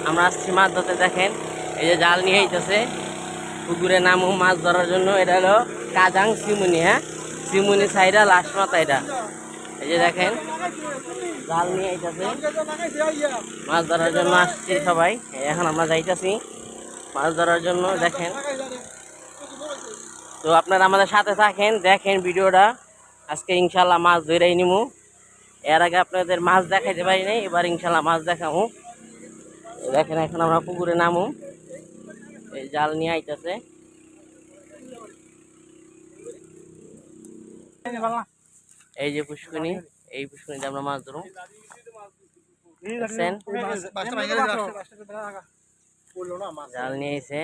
আমরা আসছি মাছ ধরতে, দেখেন এই যে জাল নিয়ে আইতেছে পুকুরে নামু মাছ ধরার জন্য। এটা হলো কাজাং সিমুনি, হ্যাঁ সিমুনি সাইডা লাস্ট মাথা এটা। এই যে দেখেন জাল নিয়ে আইতেছে, মাছ ধরার জন্য আসছি সবাই। এখন আমরা যাইতেছি মাছ ধরার জন্য, দেখেন। তো আপনারা আমাদের সাথে থাকেন, দেখেন ভিডিওটা। আজকে ইনশাল্লাহ মাছ ধরেই নিমু। এর আগে আপনাদের মাছ দেখাইতে পারি নাই, এবার ইনশাল্লাহ মাছ দেখাবো। দেখেন এখন আমরা পুকুরে নামু, এই জাল নিয়ে আইতেছে। এই যে পুষ্করিণী, এই পুষ্করিণীতে আমরা মাছ ধরবো। জাল নিয়ে এসে